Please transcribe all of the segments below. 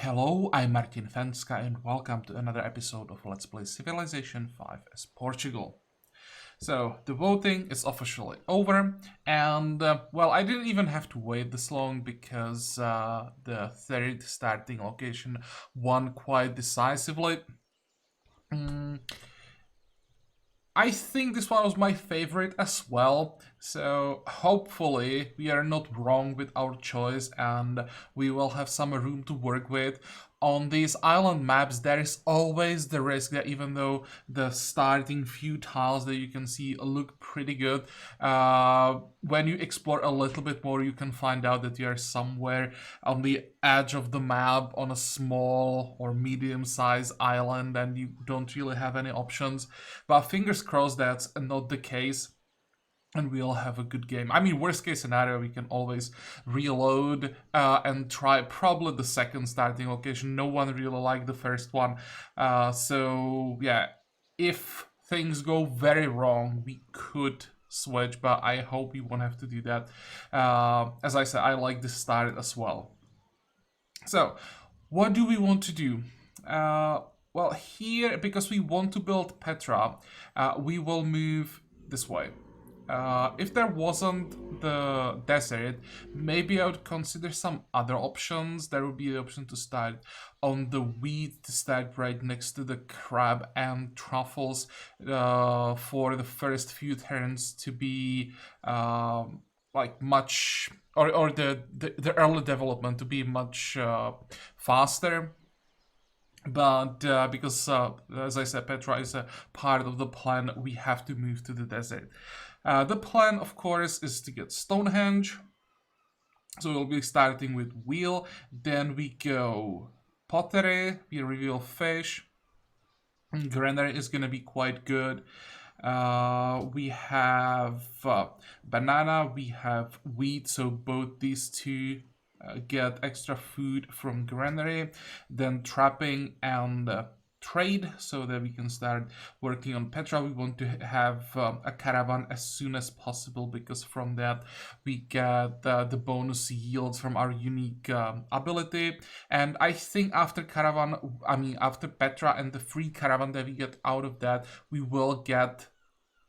Hello, I'm Martin Fencka and welcome to another episode of Let's Play Civilization 5 as Portugal. So, the voting is officially over and, well, I didn't even have to wait this long because the third starting location won quite decisively. I think this one was my favorite as well, so hopefully we are not wrong with our choice and we will have some room to work with. On these island maps, there is always the risk that even though the starting few tiles that you can see look pretty good, when you explore a little bit more, you can find out that you are somewhere on the edge of the map on a small or medium-sized island and you don't really have any options. But fingers crossed that's not the case and we'll have a good game. I mean, worst case scenario, we can always reload and try probably the second starting location. No one really liked the first one. So yeah, if things go very wrong, we could switch, but I hope we won't have to do that. As I said, I like this start as well. So, what do we want to do? Well, here, because we want to build Petra, we will move this way. If there wasn't the desert, maybe I would consider some other options. There would be the option to start on the wheat, to start right next to the crab and truffles for the first few turns to be like much, or the early development to be much faster. But because, as I said, Petra is a part of the plan, we have to move to the desert. The plan, of course, is to get Stonehenge. So we'll be starting with wheel. Then we go pottery. We reveal fish. Granary is going to be quite good. We have banana. We have wheat. So both these two get extra food from granary. Then trapping and trade, so that we can start working on Petra. We want to have a caravan as soon as possible because from that we get the bonus yields from our unique ability. And I think after after Petra and the free caravan that we get out of that, we will get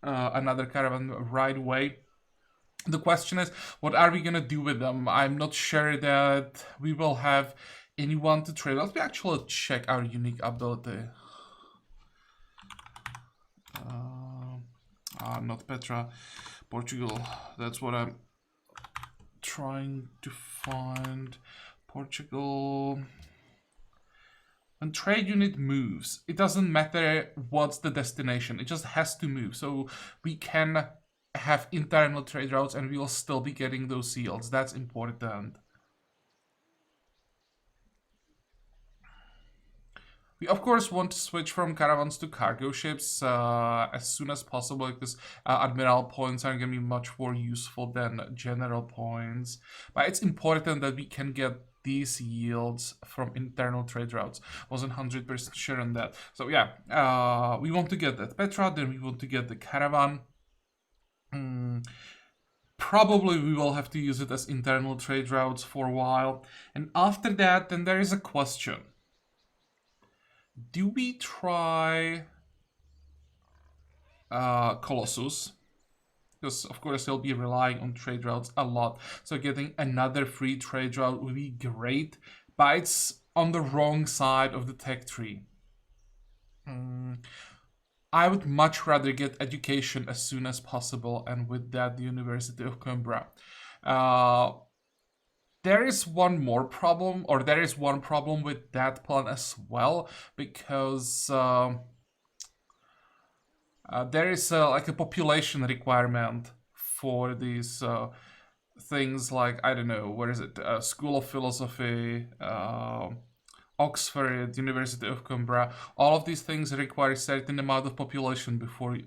another caravan right away. The question is, what are we gonna do with them? I'm not sure that we will have anyone to trade. Let me actually check our unique ability. Not Petra, Portugal. That's what I'm trying to find. Portugal. When trade unit moves, it doesn't matter what's the destination. It just has to move. So we can have internal trade routes and we will still be getting those yields. That's important. We of course want to switch from caravans to cargo ships as soon as possible because admiral points are going to be much more useful than general points. But it's important that we can get these yields from internal trade routes. Wasn't 100% sure on that. So yeah, we want to get that Petra, then we want to get the caravan. Probably we will have to use it as internal trade routes for a while. And after that, then there is a question. Do we try Colossus? Because of course they'll be relying on trade routes a lot. So getting another free trade route would be great, but it's on the wrong side of the tech tree. I would much rather get education as soon as possible, and with that, the University of Coimbra. There is one more problem, or there is one problem with that plan as well, because there is like a population requirement for these things like, I don't know, where is it? School of Philosophy, Oxford, University of Coimbra. All of these things require a certain amount of population before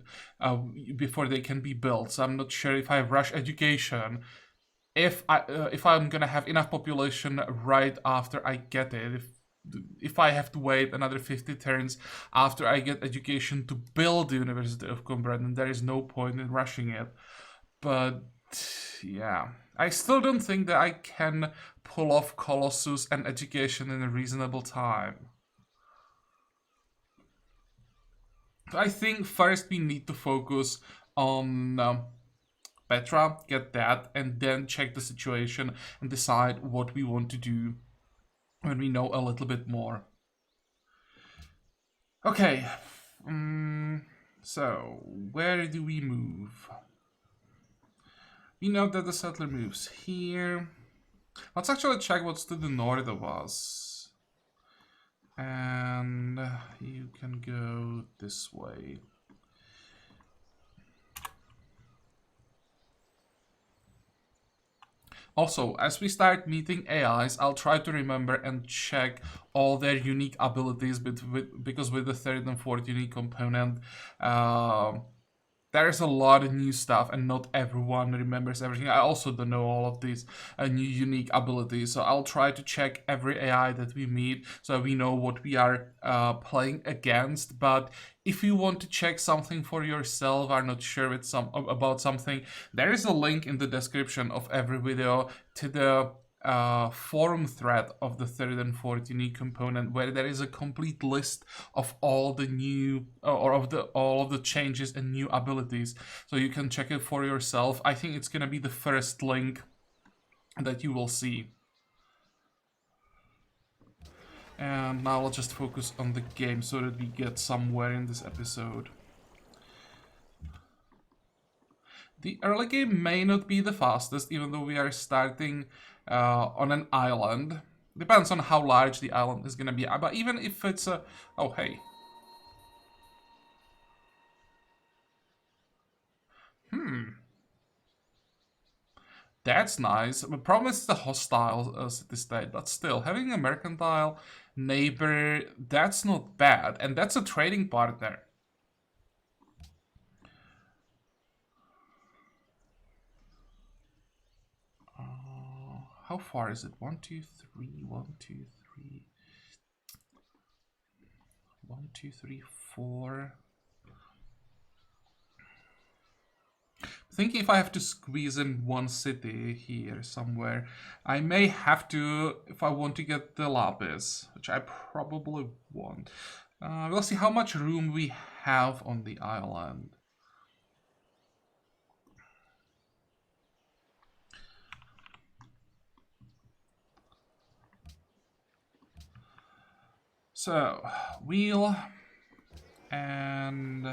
they can be built. So I'm not sure if I rush education, if I'm gonna have enough population right after I get it. If I have to wait another 50 turns after I get education to build the University of Coimbra, then there is no point in rushing it. But Yeah. I still don't think that I can pull off Colossus and education in a reasonable time. I think first we need to focus on Petra, get that, and then check the situation and decide what we want to do when we know a little bit more. Okay, so where do we move? We know that the settler moves here. Let's actually check what's to the north of us. And you can go this way. Also, as we start meeting AIs, I'll try to remember and check all their unique abilities because with the third and fourth unique component, there's a lot of new stuff and not everyone remembers everything. I also don't know all of these new unique abilities, so I'll try to check every AI that we meet so we know what we are playing against. But if you want to check something for yourself, are not sure about something, there is a link in the description of every video to the forum thread of the third and fourth unique component, where there is a complete list of all the new or of the all of the changes and new abilities, so you can check it for yourself. I think it's gonna be the first link that you will see. And now I'll just focus on the game so that we get somewhere in this episode. The early game may not be the fastest, even though we are starting on an island. Depends on how large the island is gonna be. But even if it's a... Oh, hey. That's nice. The problem is the hostile city-state, but still, having a mercantile neighbor, that's not bad. And that's a trading partner. How far is it? 1, 2, 3, 1, 2, 3. 1, 2, 3, 4. Thinking if I have to squeeze in one city here somewhere, I may have to if I want to get the lapis, which I probably won't. We'll see how much room we have on the island. So, wheel and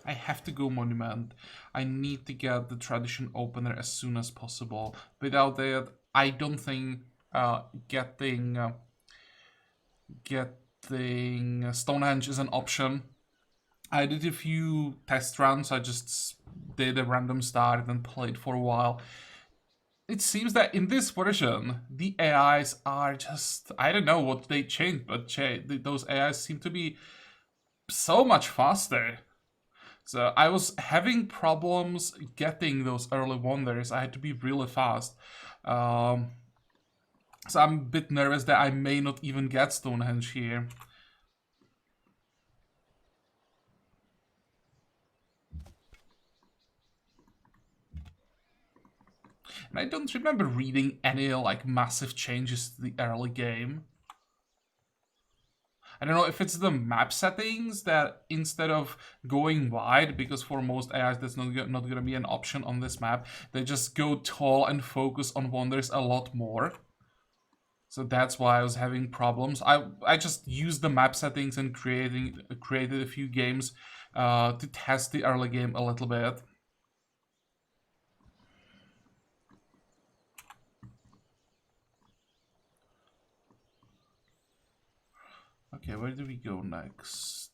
I have to go monument. I need to get the tradition opener as soon as possible. Without that, I don't think getting Stonehenge is an option. I did a few test runs. I just did a random start and played for a while. It seems that in this version, the AIs are just... I don't know what they changed, but those AIs seem to be so much faster. So I was having problems getting those early wonders. I had to be really fast. So I'm a bit nervous that I may not even get Stonehenge here. And I don't remember reading any like massive changes to the early game. I don't know if it's the map settings that instead of going wide, because for most AIs that's not going to be an option on this map, they just go tall and focus on wonders a lot more. So that's why I was having problems. I just used the map settings and created a few games to test the early game a little bit. Okay, where do we go next?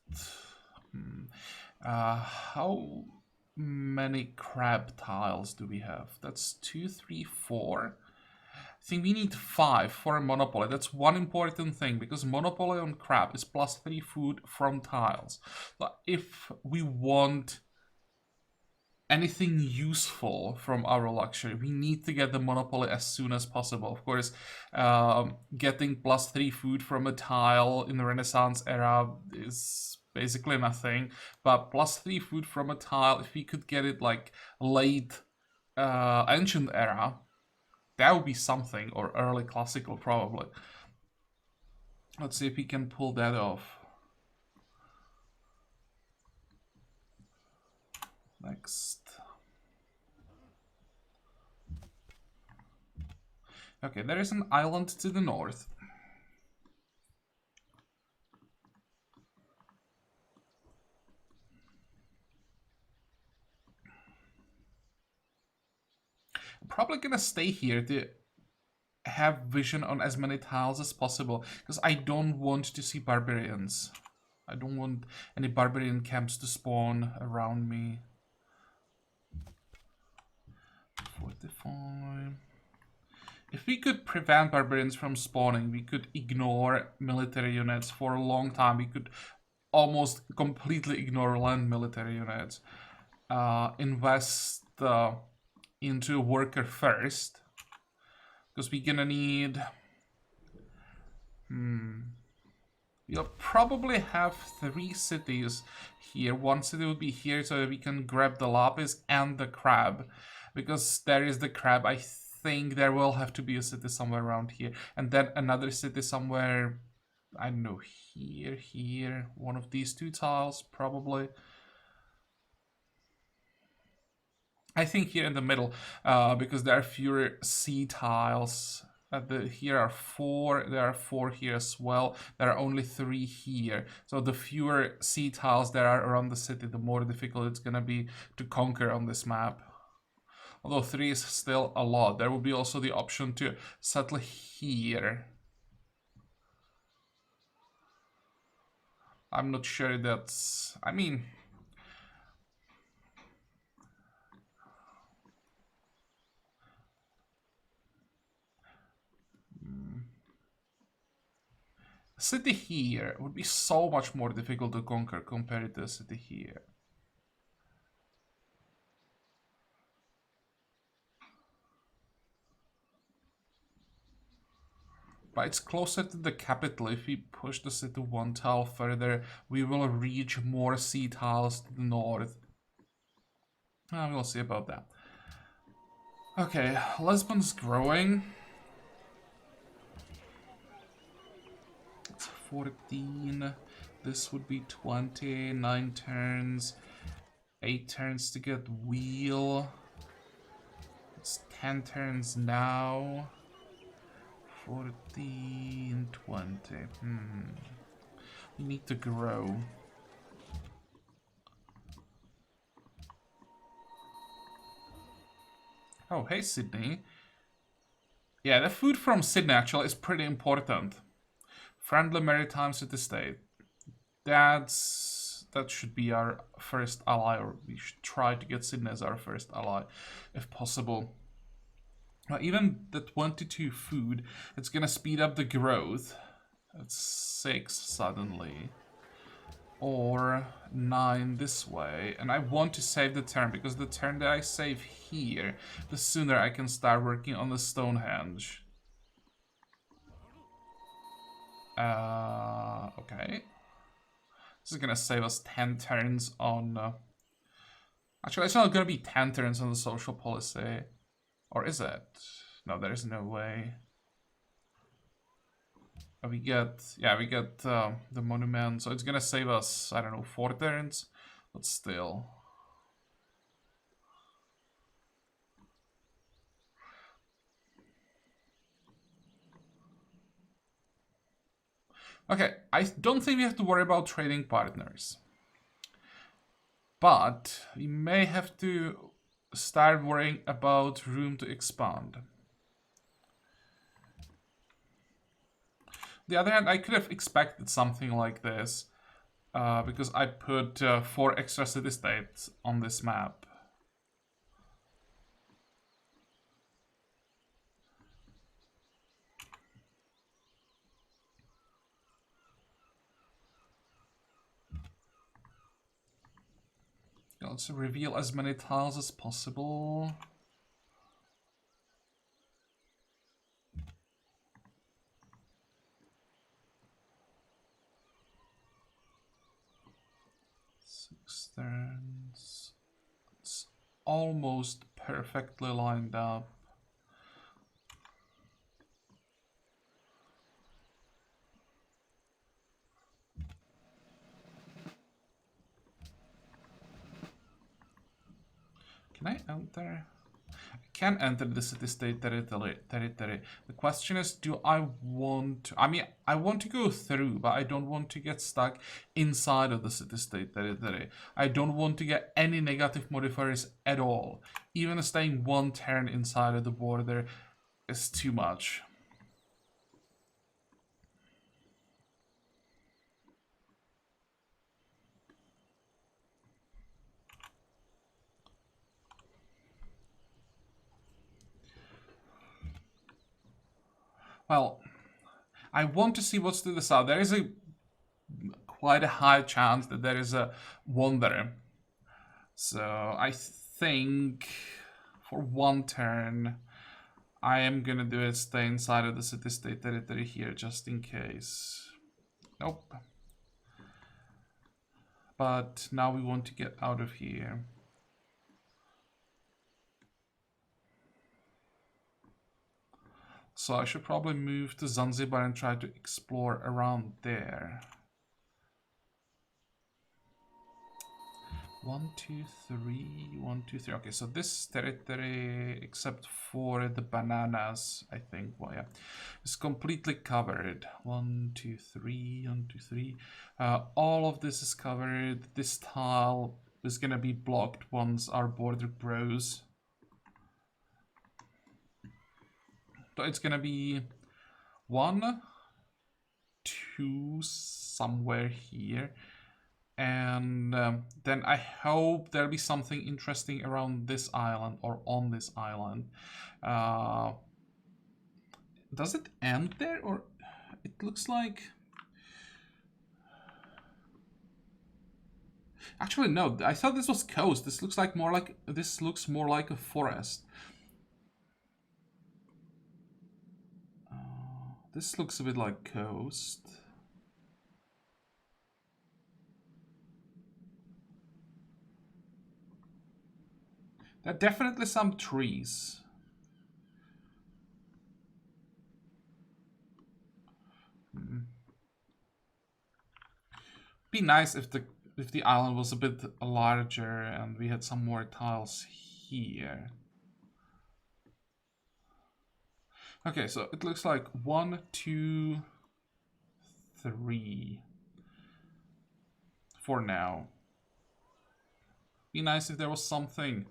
How many crab tiles do we have? That's 2, 3, 4. I think we need 5 for a monopoly. That's one important thing, because monopoly on crab is +3 food from tiles. But if we want anything useful from our luxury, we need to get the monopoly as soon as possible. Of course, getting +3 food from a tile in the Renaissance era is basically nothing. But +3 food from a tile, if we could get it like late ancient era, that would be something, or early classical probably. Let's see if we can pull that off. Next. Okay, there is an island to the north. I'm probably gonna stay here to have vision on as many tiles as possible, because I don't want to see barbarians. I don't want any barbarian camps to spawn around me. 45. If we could prevent barbarians from spawning, we could ignore military units for a long time. We could almost completely ignore land military units. Invest into a worker first, because we're gonna need... We'll probably have 3 cities here. One city will be here so that we can grab the lapis and the crab. Because there is the crab, I think there will have to be a city somewhere around here. And then another city somewhere, I don't know, here. One of these 2 tiles, probably. I think here in the middle, because there are fewer sea tiles. Here are 4, there are 4 here as well. There are only 3 here. So the fewer sea tiles there are around the city, the more difficult it's gonna be to conquer on this map. Although 3 is still a lot. There will be also the option to settle here. I'm not sure that's... I mean... city here would be so much more difficult to conquer compared to a city here. But it's closer to the capital. If we push the city 1 tile further, we will reach more sea tiles to the north. We'll see about that. Okay, Lisbon's growing. It's 14. This would be 20. 9 turns. 8 turns to get wheel. It's 10 turns now. 14, 20. We need to grow. Oh, hey, Sydney. Yeah, the food from Sydney actually is pretty important. Friendly maritime city-state. That should be our first ally, or we should try to get Sydney as our first ally, if possible. Now, even the 22 food, it's gonna speed up the growth. It's 6 suddenly. Or 9 this way. And I want to save the turn, because the turn that I save here, the sooner I can start working on the Stonehenge. Okay. This is gonna save us 10 turns on... Actually, it's not gonna be 10 turns on the social policy. Or is it? No, there is no way. We get the monument, so it's gonna save us, I don't know, 4 turns, but still. Okay, I don't think we have to worry about trading partners. But we may have to start worrying about room to expand. On the other hand, I could have expected something like this, because I put 4 extra city-states on this map. Let's reveal as many tiles as possible. almost perfectly lined up. Can I enter? I can enter the city-state territory. The question is, do I want to... I mean, I want to go through, but I don't want to get stuck inside of the city-state territory. I don't want to get any negative modifiers at all. Even staying one turn inside of the border is too much. Well, I want to see what's to the south. There is a quite a high chance that there is a wanderer. So I think for one turn, I am gonna do it, stay inside of the city-state territory here just in case. Nope. But now we want to get out of here. So I should probably move to Zanzibar and try to explore around there. 1, 2, 3, 1, 2, 3. Okay, so this territory, except for the bananas, I think, well, yeah, is completely covered. 1, 2, 3, 1, 2, 3. All of this is covered. This tile is gonna be blocked once our border grows. So it's gonna be 1, 2, somewhere here. And then I hope there'll be something interesting around this island or on this island. Does it end there, or it looks like... Actually, no. I thought this was coast. This looks like more like a forest. This looks a bit like coast. There are definitely some trees. Be nice if the island was a bit larger and we had some more tiles here. Okay, so it looks like 1, 2, 3 for now. Be nice if there was something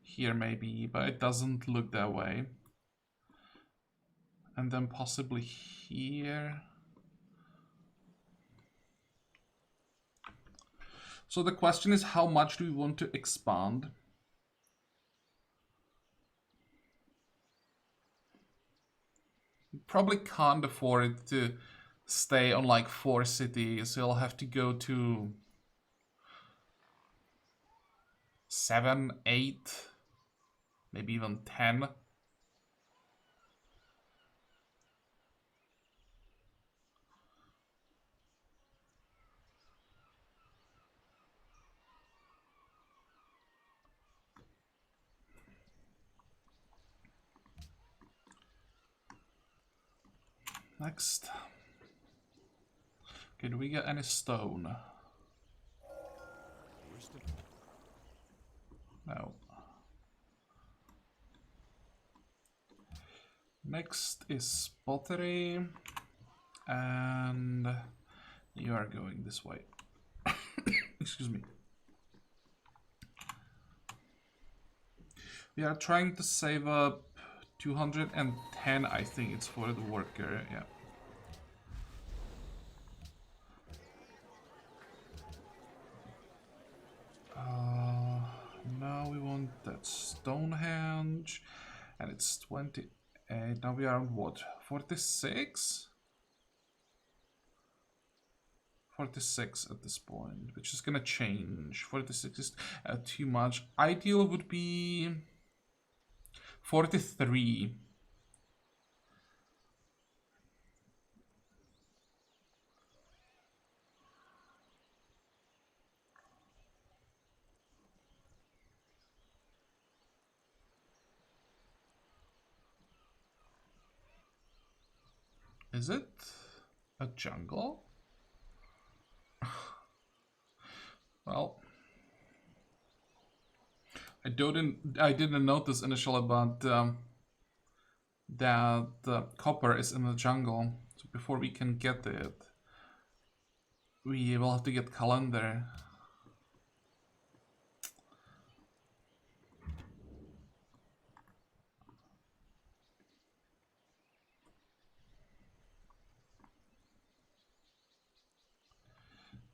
here maybe, but it doesn't look that way. And then possibly here. So the question is, how much do we want to expand? Probably can't afford to stay on like 4 cities. You'll have to go to 7, 8, maybe even 10. Next. Okay, do we get any stone? No. Next is pottery, and you are going this way. Excuse me. We are trying to save up 210, I think it's for the worker, yeah. Now we want that Stonehenge, and it's 28. Now we are on what? 46? 46 at this point, which is gonna change. 46 is too much. Ideal would be 43. Is it a jungle? Well, I didn't notice initially, but that copper is in the jungle. So before we can get it, we will have to get calendar.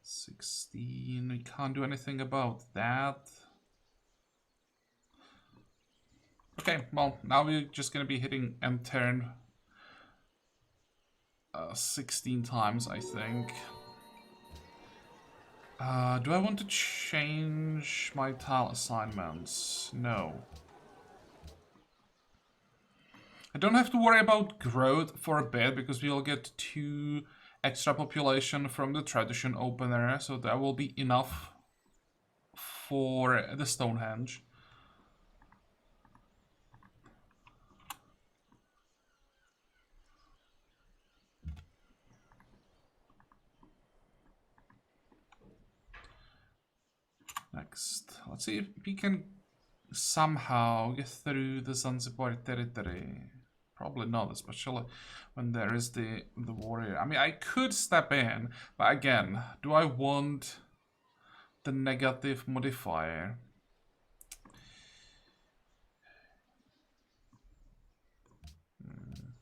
$16. We can't do anything about that. Okay, well, now we're just gonna be hitting end turn 16 times, I think. Do I want to change my tile assignments? No. I don't have to worry about growth for a bit because we'll get 2 extra population from the tradition opener, so that will be enough for the Stonehenge. Next, let's see if we can somehow get through the Zanzibar territory. Probably not, especially when there is the warrior. I mean, I could step in, but again, do I want the negative modifier?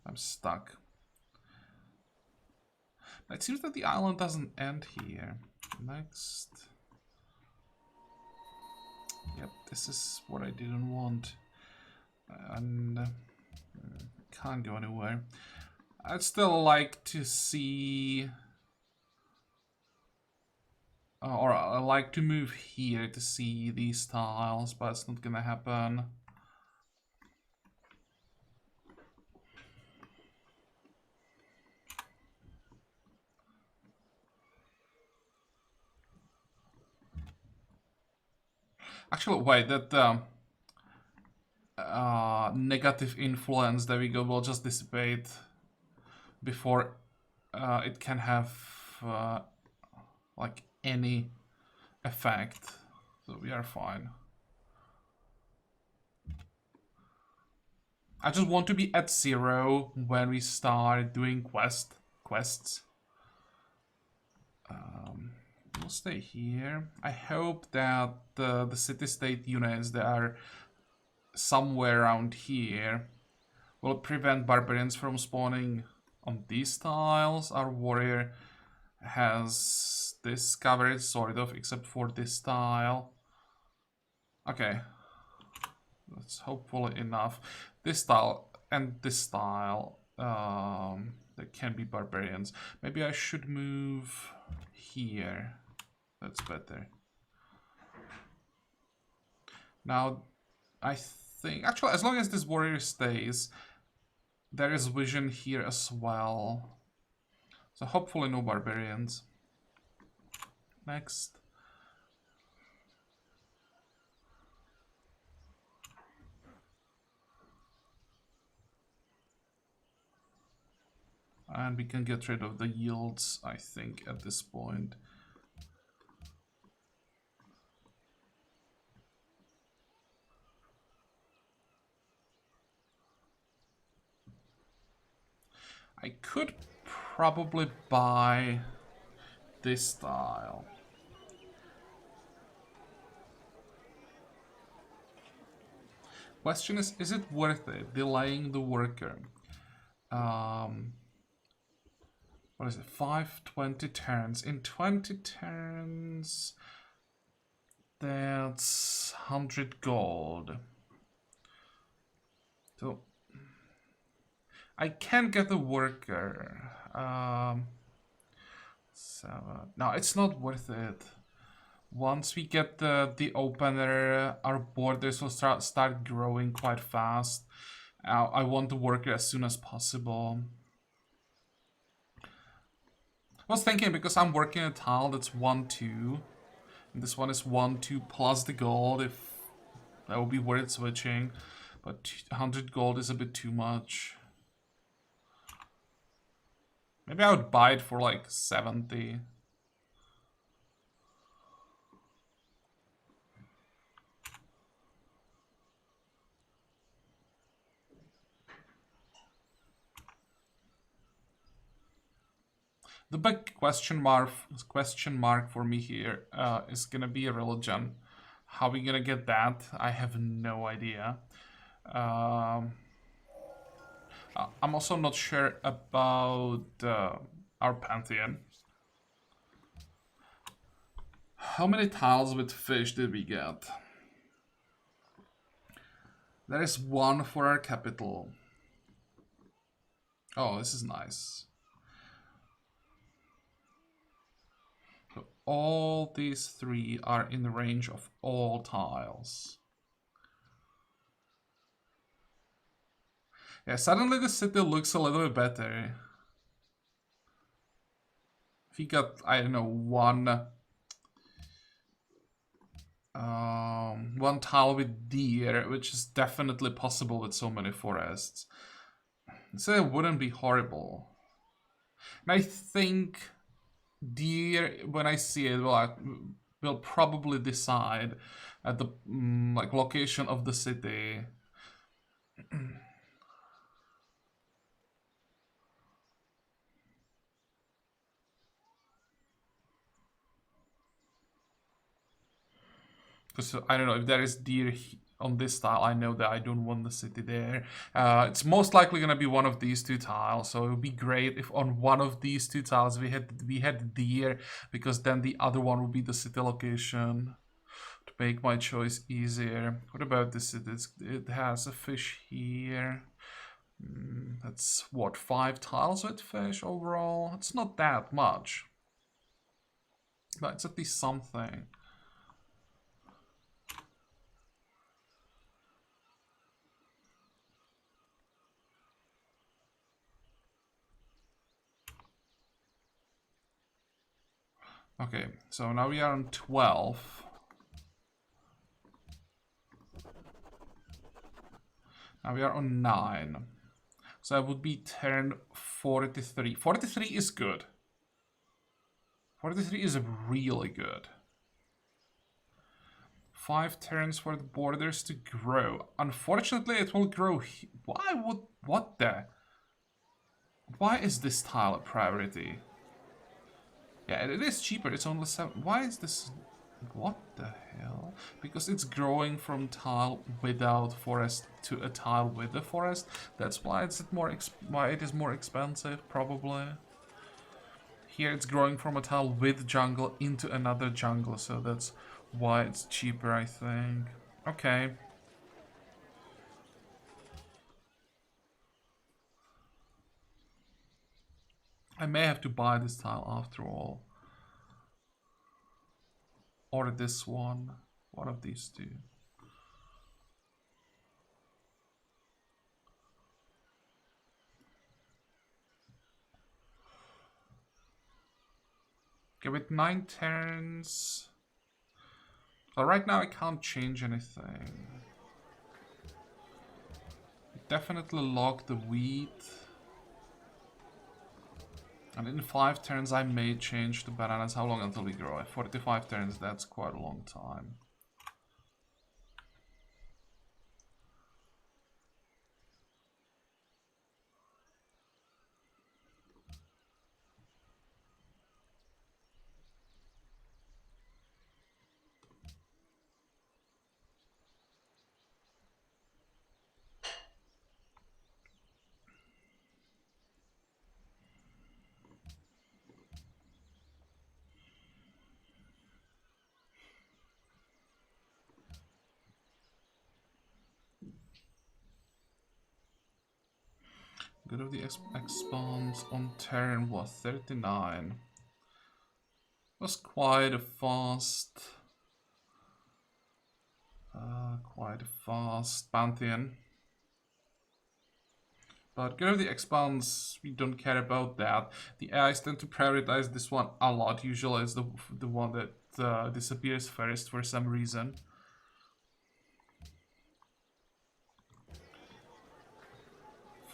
I'm stuck. It seems that the island doesn't end here. Next. Yep, this is what I didn't want. And can't go anywhere. I'd still like to see... or I like to move here to see these tiles, but it's not gonna happen. Actually, wait, that negative influence, there we go, will just dissipate before it can have like any effect. So we are fine. I just want to be at 0 when we start doing quests. We'll stay here. I hope that the city-state units that are somewhere around here will prevent barbarians from spawning on these tiles. Our warrior has this covered, sort of, except for this tile. Okay. That's hopefully enough. This tile and this tile, there can be barbarians. Maybe I should move here. That's better. Now, I think... Actually, as long as this warrior stays, there is vision here as well. So hopefully no barbarians. Next. And we can get rid of the yields, I think, at this point. I could probably buy this tile. Question is it worth it, delaying the worker? What is it, 20 turns. In 20 turns, that's 100 gold. So, I can get the worker. No, it's not worth it. Once we get the opener, our borders will start growing quite fast. I want the worker as soon as possible. I was thinking, because I'm working a tile that's 1-2, and this one is 1-2 plus the gold, if that would be worth switching, but 100 gold is a bit too much. Maybe I would buy it for like 70. The big question mark for me here is gonna be a religion. How are we gonna get that? I have no idea. I'm also not sure about our pantheon. How many tiles with fish did we get? There is one for our capital. Oh, this is nice. So all these three are in the range of all tiles. Yeah, suddenly the city looks a little bit better. We got, I don't know, one tile with deer, which is definitely possible with so many forests. So it wouldn't be horrible. And I think deer, when I see it, will probably decide at the like location of the city. Because I don't know if there is deer on this tile, I know that I don't want the city there. It's most likely gonna be one of these two tiles, so it would be great if on one of these two tiles we had deer, because then the other one would be the city location to make my choice easier. What about this? It has a fish here. That's what, 5 tiles with fish overall? It's not that much, but it's at least something. Okay, so now we are on 12. Now we are on 9. So that would be turn 43. 43 is good. 43 is really good. 5 turns for the borders to grow. Unfortunately, it will grow. What the? Why is this tile a priority? Yeah, it is cheaper. It's only 7. Why is this? What the hell? Because it's growing from tile without forest to a tile with a forest. That's why why it is more expensive, probably. Here it's growing from a tile with jungle into another jungle, so that's why it's cheaper, I think. Okay. I may have to buy this tile after all. Or this one. One of these two. Okay, with 9 turns... Well, right now I can't change anything. Definitely log the wheat. And in 5 turns I may change the bananas. How long until we grow? 45 turns, that's quite a long time. Good of the expanse on turn was 39. Was quite a fast pantheon. But good of the expanse, we don't care about that. The AIs tend to prioritize this one a lot. Usually it's the one that disappears first for some reason.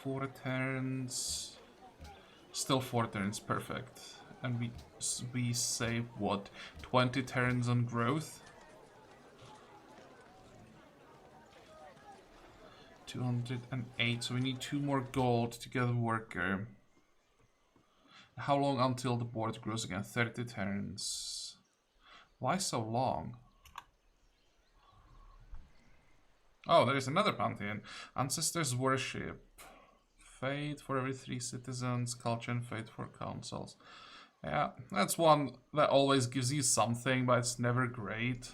4 turns. Still 4 turns, perfect. And we save what? 20 turns on growth? 208, so we need 2 more gold to get a worker. How long until the board grows again? 30 turns. Why so long? Oh, there is another pantheon. Ancestors worship. Fate for every 3 citizens, culture and fate for councils. Yeah, that's one that always gives you something, but it's never great.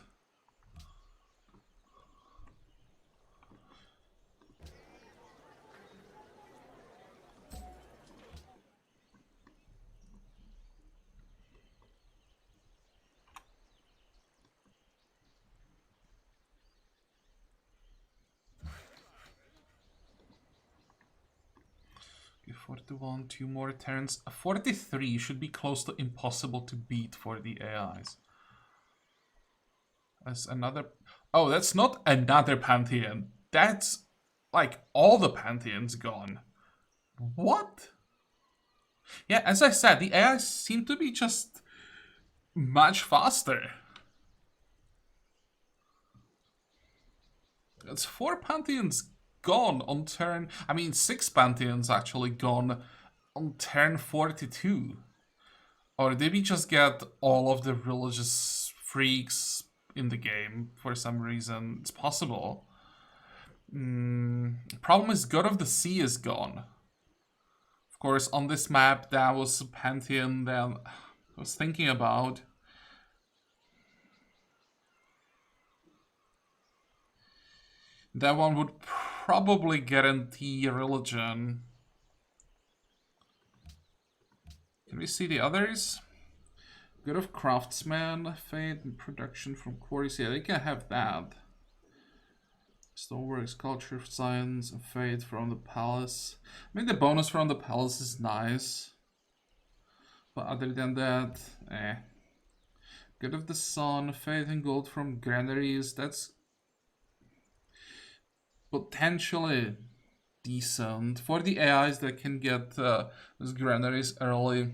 Okay, 41, 2 more turns. 43 should be close to impossible to beat for the AIs. That's another... Oh, that's not another pantheon. That's like all the pantheons gone. What? Yeah, as I said, the AIs seem to be just much faster. It's 4 pantheons gone on turn... I mean, 6 pantheons actually gone on turn 42. Or did we just get all of the religious freaks in the game for some reason? It's possible. Problem is, God of the Sea is gone. Of course, on this map, that was a pantheon that I was thinking about. That one would probably guarantee religion. Can we see the others? God of Craftsman, Fate, and Production from Quarries. Yeah, they can have that. Stoneworks, Culture, Science, and Fate from the Palace. I mean, the bonus from the Palace is nice. But other than that, eh. God of the Sun, Fate and Gold from Granaries. That's potentially decent. For the AIs that can get those Granaries early,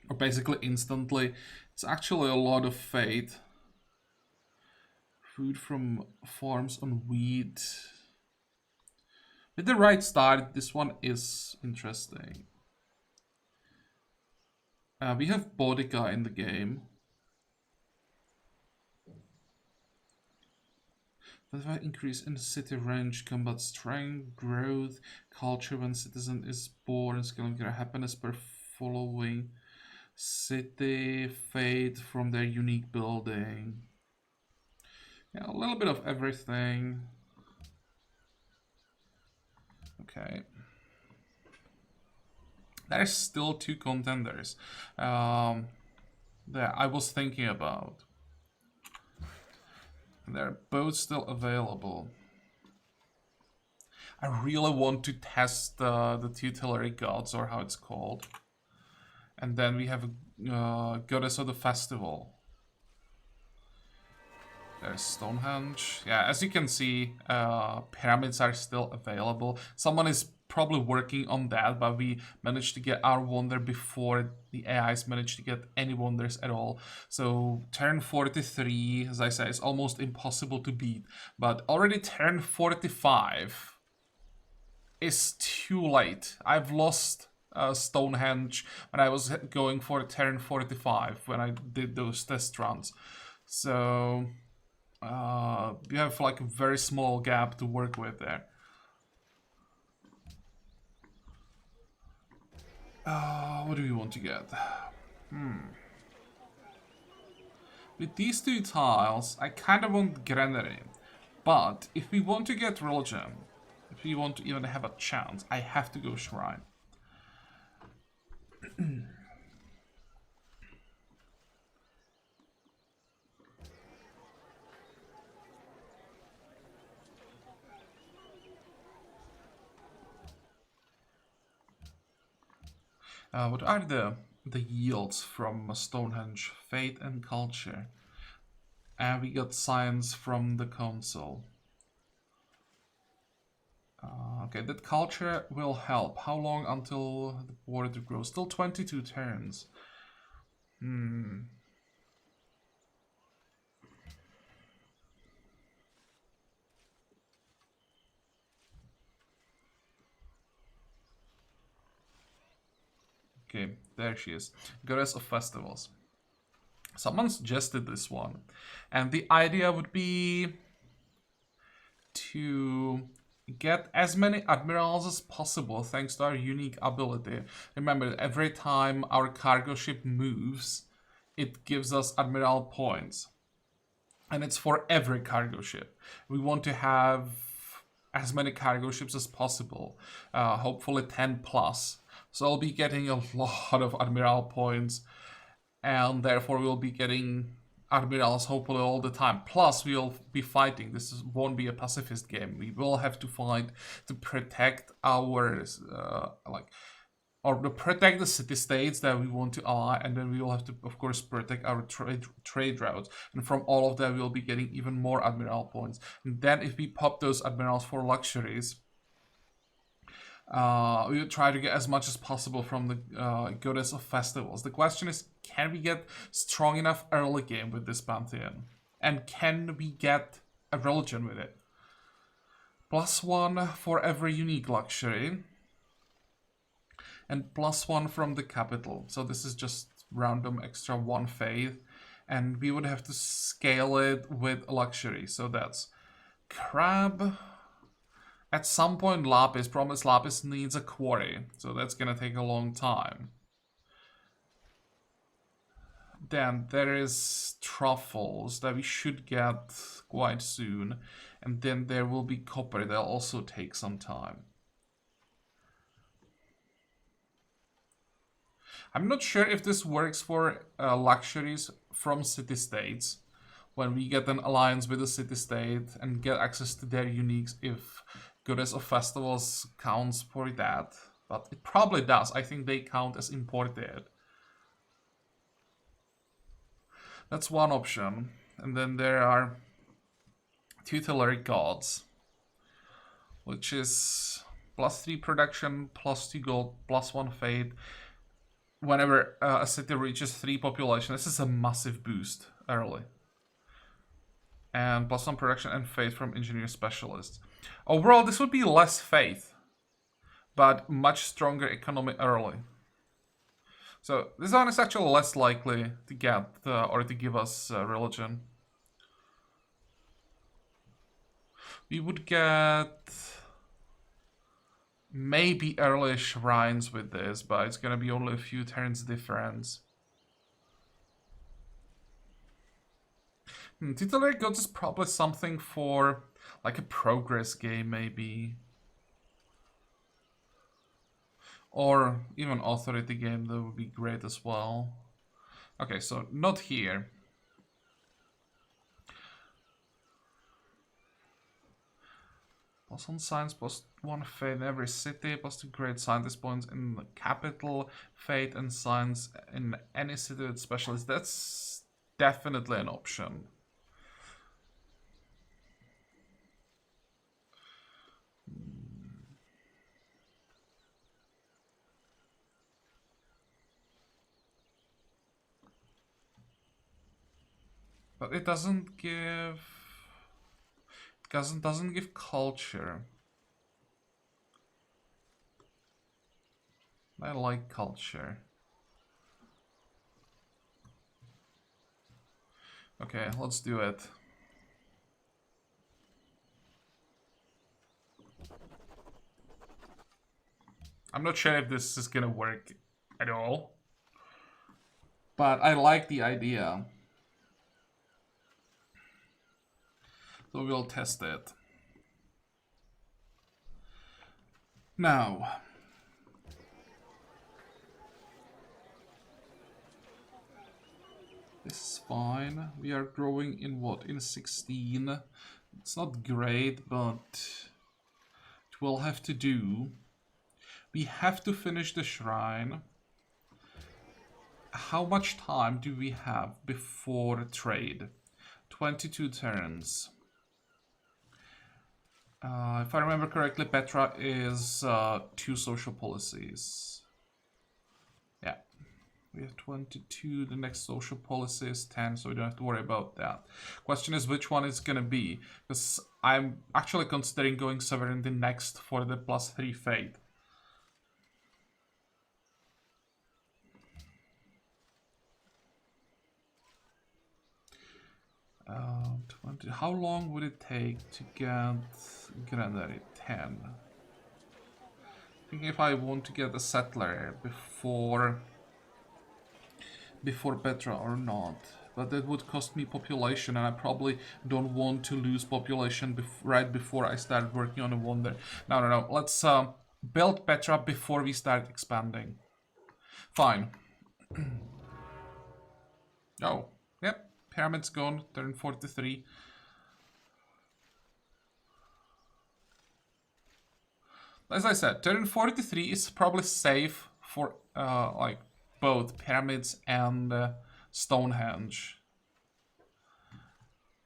or basically instantly, it's actually a lot of Fate. Food from farms on wheat. With the right start, this one is interesting. We have Boudica in the game. Increase in the city range, combat strength, growth, culture when citizen is born, scaling their happiness per following city, fate from their unique building. Yeah, a little bit of everything. Okay. There's still 2 contenders that I was thinking about. They're both still available. I really want to test the tutelary gods, or how it's called. And then we have Goddess of the Festival. There's Stonehenge. Yeah, as you can see, pyramids are still available. Someone is probably working on that, but we managed to get our wonder before the AIs managed to get any wonders at all. So turn 43, as I said, is almost impossible to beat. But already turn 45 is too late. I've lost Stonehenge when I was going for turn 45 when I did those test runs. So you have like a very small gap to work with there. What do we want to get? With these 2 tiles, I kind of want Granary. But if we want to get religion, if we want to even have a chance, I have to go Shrine. What are the yields from Stonehenge? Fate and Culture. And we got Science from the Council. Okay, that culture will help. How long until the border grows? Still 22 turns. Okay, there she is. Goddess of Festivals. Someone suggested this one. And the idea would be to get as many admirals as possible thanks to our unique ability. Remember, every time our cargo ship moves, it gives us admiral points. And it's for every cargo ship. We want to have as many cargo ships as possible, hopefully 10 plus. So I'll be getting a lot of admiral points, and therefore we'll be getting admirals hopefully all the time. Plus, we'll be fighting. Won't be a pacifist game. We will have to fight to protect our or to protect the city-states that we want to ally, and then we will have to, of course, protect our trade routes. And from all of that, we'll be getting even more admiral points. And then if we pop those admirals for luxuries, we will try to get as much as possible from the Goddess of Festivals. The question is, can we get strong enough early game with this Pantheon? And can we get a religion with it? +1 for every unique luxury. And +1 from the capital. So this is just random extra 1 faith. And we would have to scale it with luxury. So that's crab. At some point, Promised Lapis needs a quarry. So that's gonna take a long time. Then there is truffles that we should get quite soon. And then there will be copper. That'll also take some time. I'm not sure if this works for luxuries from city-states. When we get an alliance with a city-state and get access to their uniques, if Goddess of Festivals counts for that. But it probably does. I think they count as imported. That's one option. And then there are tutelary gods, which is +3 production, +2 gold, +1 fate. Whenever a city reaches 3 population, this is a massive boost early. And +1 production and faith from engineer specialists. Overall, this would be less faith, but much stronger economy early. So this one is actually less likely to get or to give us religion. We would get maybe early shrines with this, but it's gonna be only a few turns difference. Tutelary Gods is probably something for like a progress game, maybe. Or even authority game, that would be great as well. Okay, so not here. +1 science, +1 fate in every city, +2 great scientist points in the capital, fate and science in any city with specialists. That's definitely an option. But it doesn't give... doesn't give culture. I like culture. Okay, let's do it. I'm not sure if this is gonna work at all, but I like the idea. So we'll test it. Now, this is fine. We are growing in what? In 16. It's not great, but it will have to do. We have to finish the shrine. How much time do we have before trade? 22 turns. If I remember correctly, Petra is 2 social policies. Yeah. We have 22, the next social policy is 10, so we don't have to worry about that. Question is which one it's gonna be, because I'm actually considering going sovereignty next for the +3 fate. 20. How long would it take to get Granary? 10. I think if I want to get a settler before Petra or not, but that would cost me population, and I probably don't want to lose population right before I start working on a wonder. No. Let's build Petra before we start expanding. Fine. Oh, yep. Pyramid's gone. Turn 43. As I said, turn 43 is probably safe for like both pyramids and Stonehenge.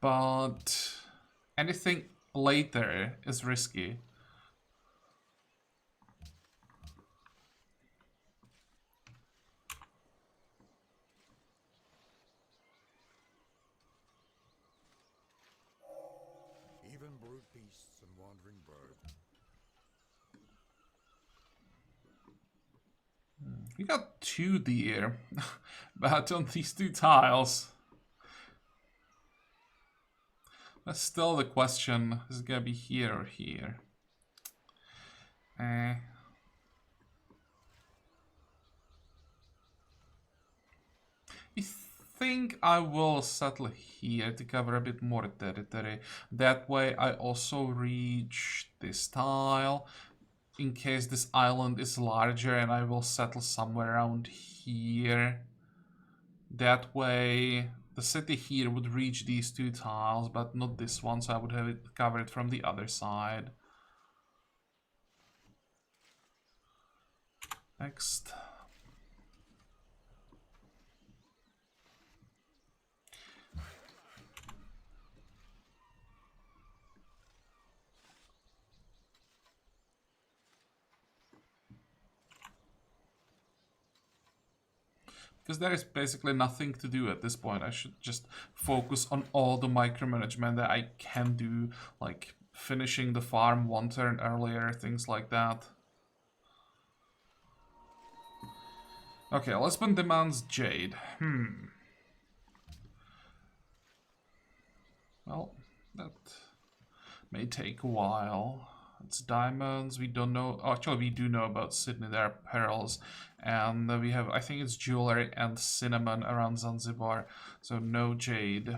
But anything later is risky. Even brute beasts and wandering birds. We got 2 deer, but on these 2 tiles. That's still the question, is it gonna be here or here? I think I will settle here to cover a bit more territory. That way I also reach this tile. In case this island is larger, and I will settle somewhere around here. That way the city here would reach these 2 tiles, but not this one, so I would have it covered from the other side. Next. Because there is basically nothing to do at this point. I should just focus on all the micromanagement that I can do, like finishing the farm 1 turn earlier, things like that. Okay, Lisbon demands jade. Well, that may take a while. It's diamonds, we don't know. Actually, we do know about Sydney, there are pearls. And we have, I think it's jewelry and cinnamon around Zanzibar. So no jade.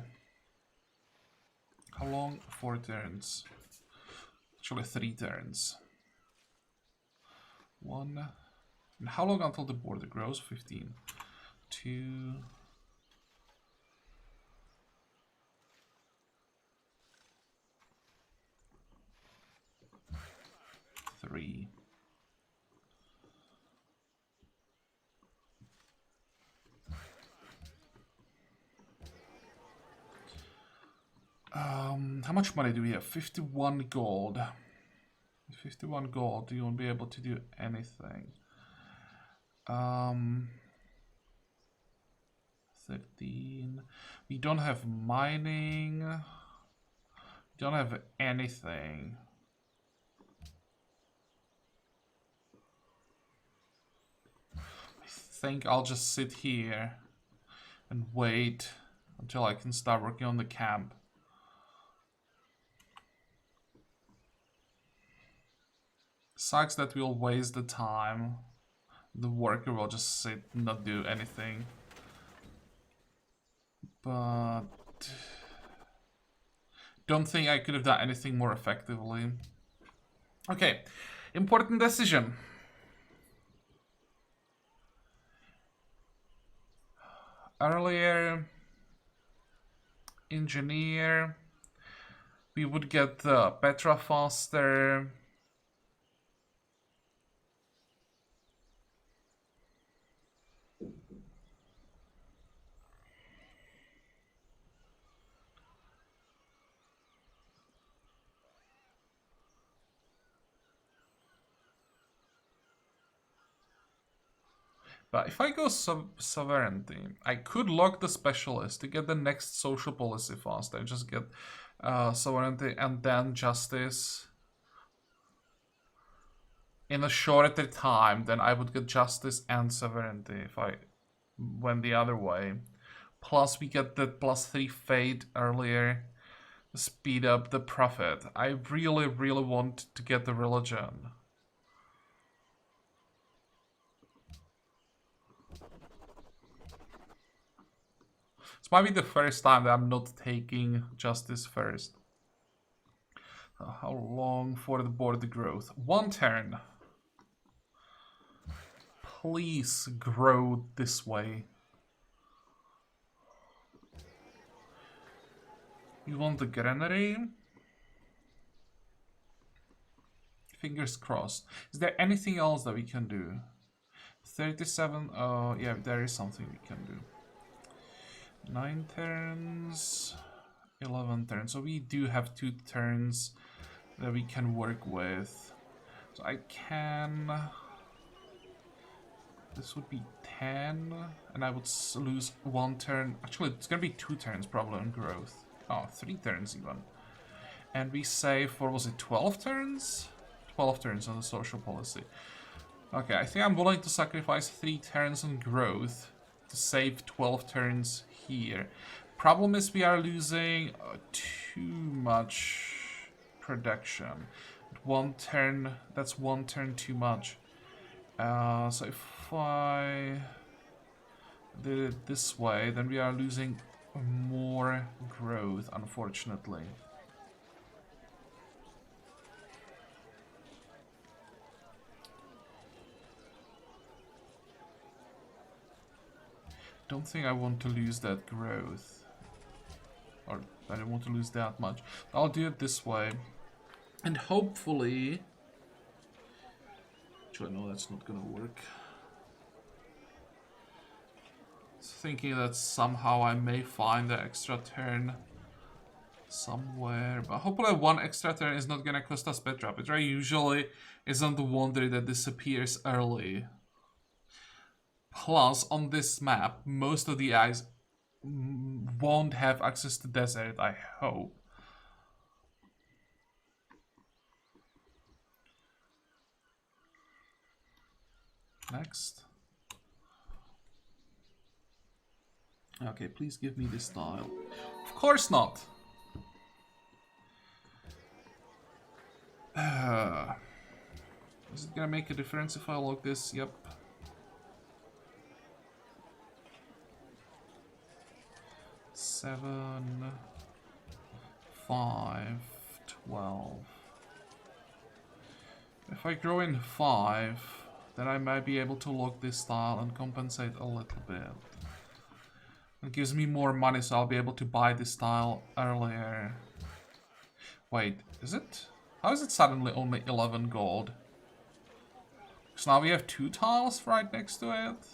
How long? 4 turns. Actually 3 turns. 1. And how long until the border grows? 15. 2. 3. How much money do we have? 51 gold. 51 gold, you won't be able to do anything. 13. We don't have mining. We don't have anything. I think I'll just sit here and wait until I can start working on the camp. Sucks that we'll waste the time. The worker will just sit and not do anything. But don't think I could have done anything more effectively. Okay, important decision. Earlier, engineer. We would get Petra faster. But if I go sovereignty, I could lock the specialist to get the next social policy fast. I just get sovereignty and then justice. In a shorter time, then I would get justice and sovereignty if I went the other way. Plus we get the +3 fade earlier. Speed up the profit. I really, really want to get the religion. This might be the first time that I'm not taking justice first. How long for the border growth? 1 turn. Please grow this way. You want the granary? Fingers crossed. Is there anything else that we can do? 37. Oh, yeah, there is something we can do. 9 turns. 11 turns. So we do have 2 turns that we can work with. So I can... This would be 10. And I would lose 1 turn. Actually, it's going to be 2 turns probably on growth. Oh, 3 turns even. And we save for, was it 12 turns? 12 turns on the social policy. Okay, I think I'm willing to sacrifice 3 turns on growth to save 12 turns here. Problem is we are losing too much production. 1 turn, that's 1 turn too much. So if I did it this way, then we are losing more growth, unfortunately. Don't think I want to lose that growth. Or I don't want to lose that much. I'll do it this way. And hopefully... Actually, no, that's not gonna work. Thinking that somehow I may find the extra turn somewhere, but hopefully 1 extra turn is not gonna cost us Petra. Petra usually isn't the wonder that disappears early. Plus, on this map, most of the eyes won't have access to desert, I hope. Next. Okay, please give me this tile. Of course not. Is it gonna make a difference if I log this? Yep. 7, 5, 12. If I grow in 5, then I might be able to log this tile and compensate a little bit. It gives me more money, so I'll be able to buy this tile earlier. Wait, is it? How is it suddenly only 11 gold? So now we have 2 tiles right next to it?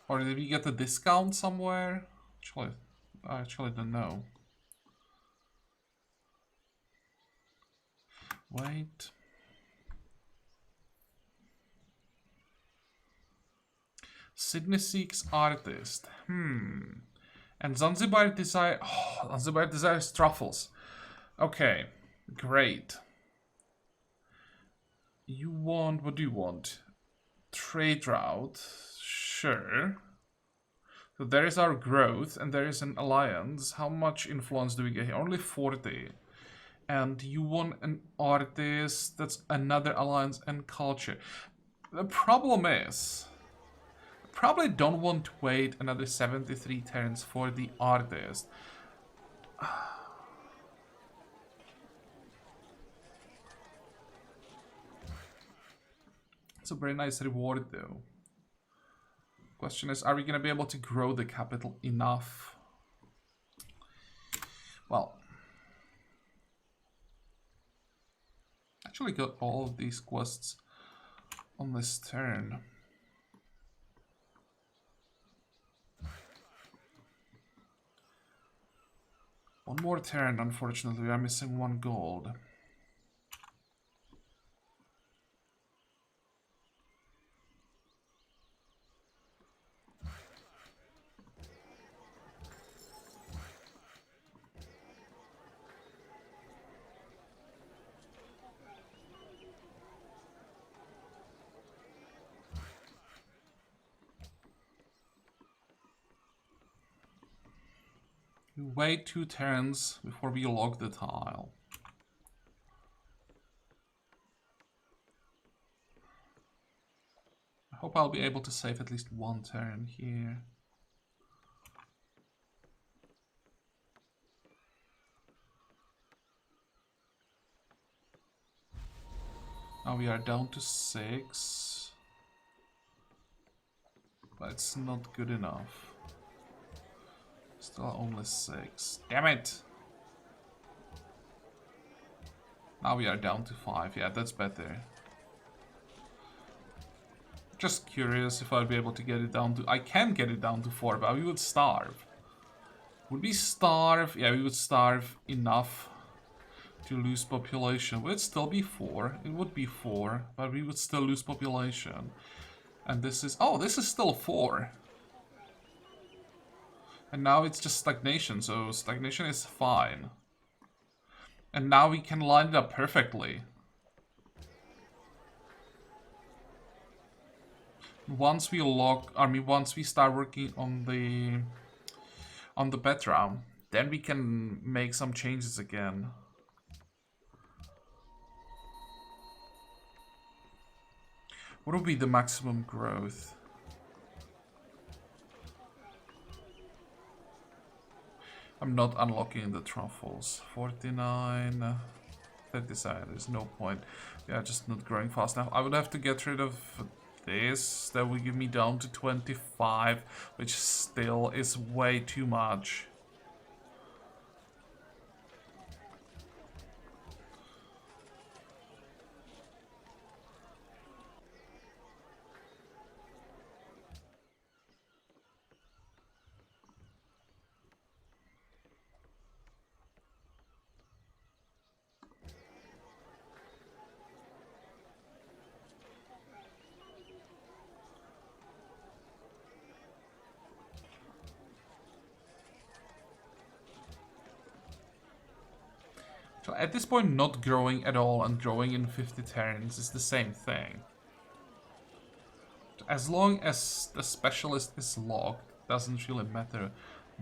Or did we get a discount somewhere? I actually don't know. Wait. Sydney seeks artist. And Zanzibar desire. Oh, Zanzibar desires truffles. Okay, great. You want, what do you want? Trade route. Sure. So there is our growth and there is an alliance. How much influence do we get here? Only 40. And you want an artist. That's another alliance and culture. The problem is, I probably don't want to wait another 73 turns for the artist. It's a very nice reward though. Question is, are we going to be able to grow the capital enough? Well, actually got all of these quests on this turn. One more turn, unfortunately, we are missing 1 gold. We wait 2 turns before we log the tile. I hope I'll be able to save at least 1 turn here. Now we are down to 6. But it's not good enough. Still only 6. Damn it! Now we are down to 5. Yeah, that's better. Just curious if I'll be able to get it down to... I can get it down to 4, but we would starve. Would we starve? Yeah, we would starve enough to lose population. Would it still be 4? It would be 4, but we would still lose population. And this is... Oh, this is still 4. And now it's just stagnation, so stagnation is fine. And now we can line it up perfectly. Once we once we start working on the Petra, then we can make some changes again. What would be the maximum growth? I'm not unlocking the truffles. 49, 37, there's no point. Yeah, just not growing fast enough. I would have to get rid of this. That will give me down to 25, which still is way too much. So at this point, not growing at all and growing in 50 turns is the same thing. As long as the specialist is logged, doesn't really matter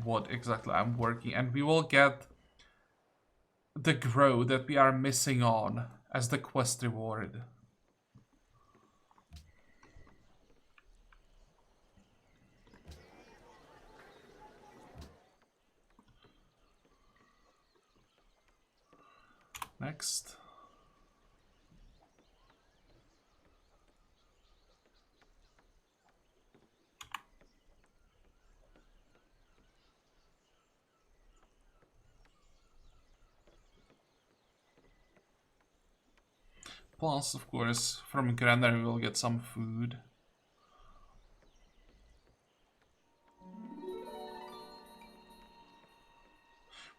what exactly I'm working, and we will get the grow that we are missing on as the quest reward. Next. Plus, of course, from Granary we will get some food.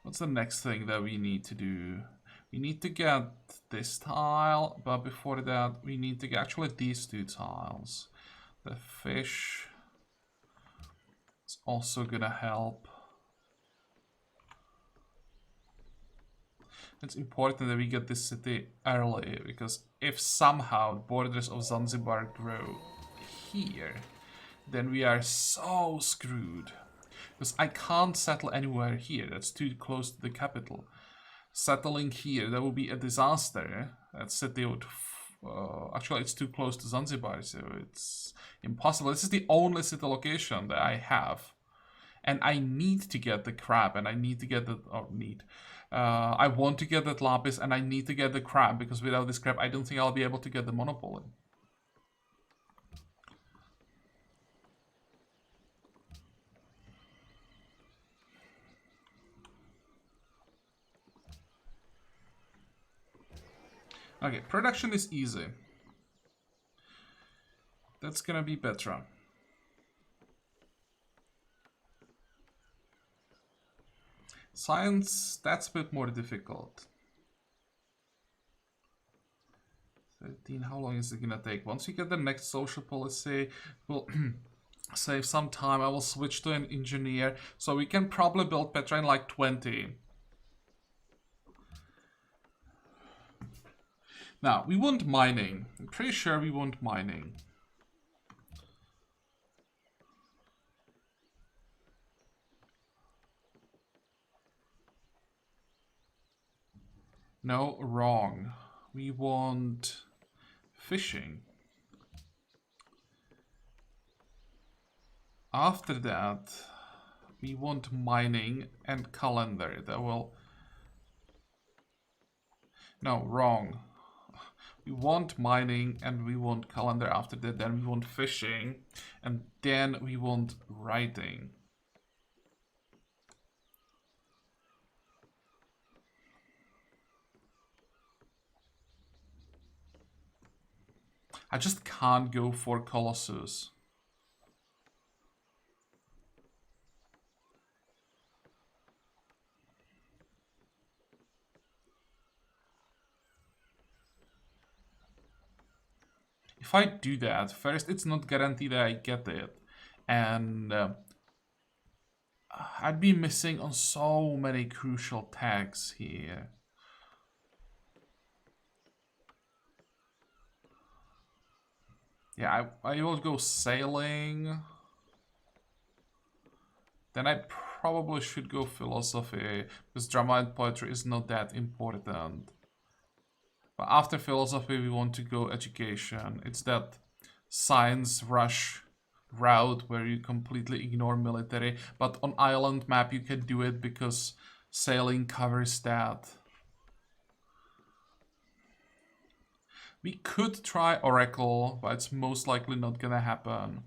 What's the next thing that we need to do? We need to get this tile, but before that we need to get actually these 2 tiles. The fish is also gonna help. It's important that we get this city early, because if somehow the borders of Zanzibar grow here, then we are so screwed. Because I can't settle anywhere here, that's too close to the capital. Settling here, that would be a disaster. That city would... actually, it's too close to Zanzibar, so it's impossible. This is the only city location that I have. And I need to get the crab, and I need to get the... Oh, need. I want to get that lapis, and I need to get the crab, because without this crab, I don't think I'll be able to get the monopoly. Okay, production is easy. That's gonna be better. Science, that's a bit more difficult. 13, how long is it gonna take? Once we get the next social policy, we'll save some time. I will switch to an engineer, so we can probably build Petra in like 20. Now, we want mining. I'm pretty sure we want mining. No, wrong. We want fishing. After that, we want mining and calendar. That will... No, wrong. We want mining and we want calendar after that. Then we want fishing. And then we want writing. I just can't go for Colossus. If I do that, first, it's not guaranteed that I get it. And I'd be missing on so many crucial tags here. Yeah, I will go sailing. Then I probably should go philosophy, because drama and poetry is not that important. But after philosophy, we want to go education. It's that science rush route where you completely ignore military. But on island map, you can do it because sailing covers that. We could try Oracle, but it's most likely not gonna happen.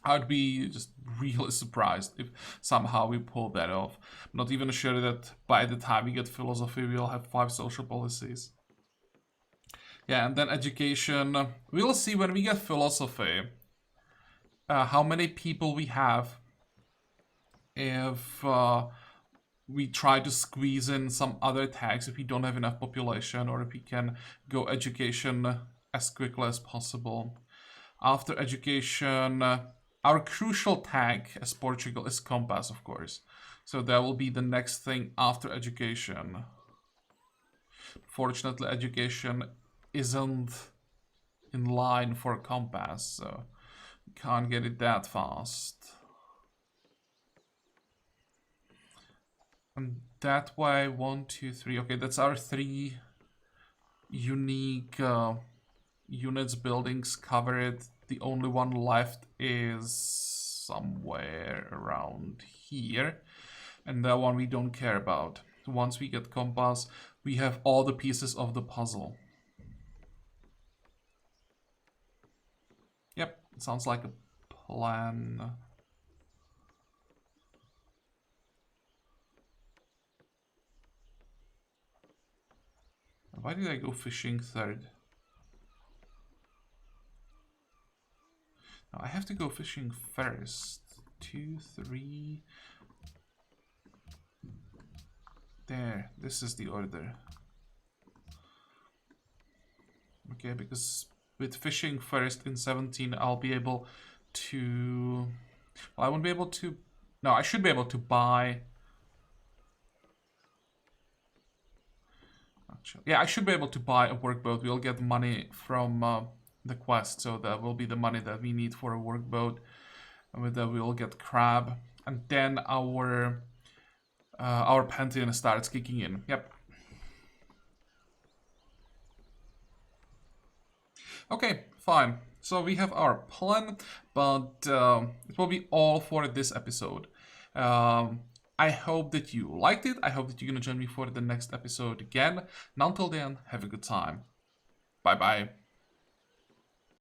I'd be just really surprised if somehow we pull that off. I'm not even sure that by the time we get philosophy, we'll have 5 social policies. Yeah, and then education. We'll see when we get philosophy how many people we have if we try to squeeze in some other tags if we don't have enough population, or if we can go education as quickly as possible. After education, our crucial tag as Portugal is compass, of course. So that will be the next thing after education. Fortunately, education isn't in line for compass, so we can't get it that fast. And that way, 1, 2, 3. Okay, that's our 3 unique units, buildings covered. The only one left is somewhere around here. And that one we don't care about. Once we get compass, we have all the pieces of the puzzle. Yep, sounds like a plan. Why did I go fishing third? No, I have to go fishing first. 2, 3. There, this is the order. Okay, because with fishing first in 17, I'll be able to... Well, I won't be able to... No, I should be able to buy... Yeah, I should be able to buy a workboat. We'll get money from the quest, so that will be the money that we need for a workboat. And with that, we'll get crab, and then our pantheon starts kicking in. Yep. Okay, fine. So we have our plan, but it will be all for this episode. I hope that you liked it. I hope that you're gonna join me for the next episode again. And until then, have a good time. Bye bye.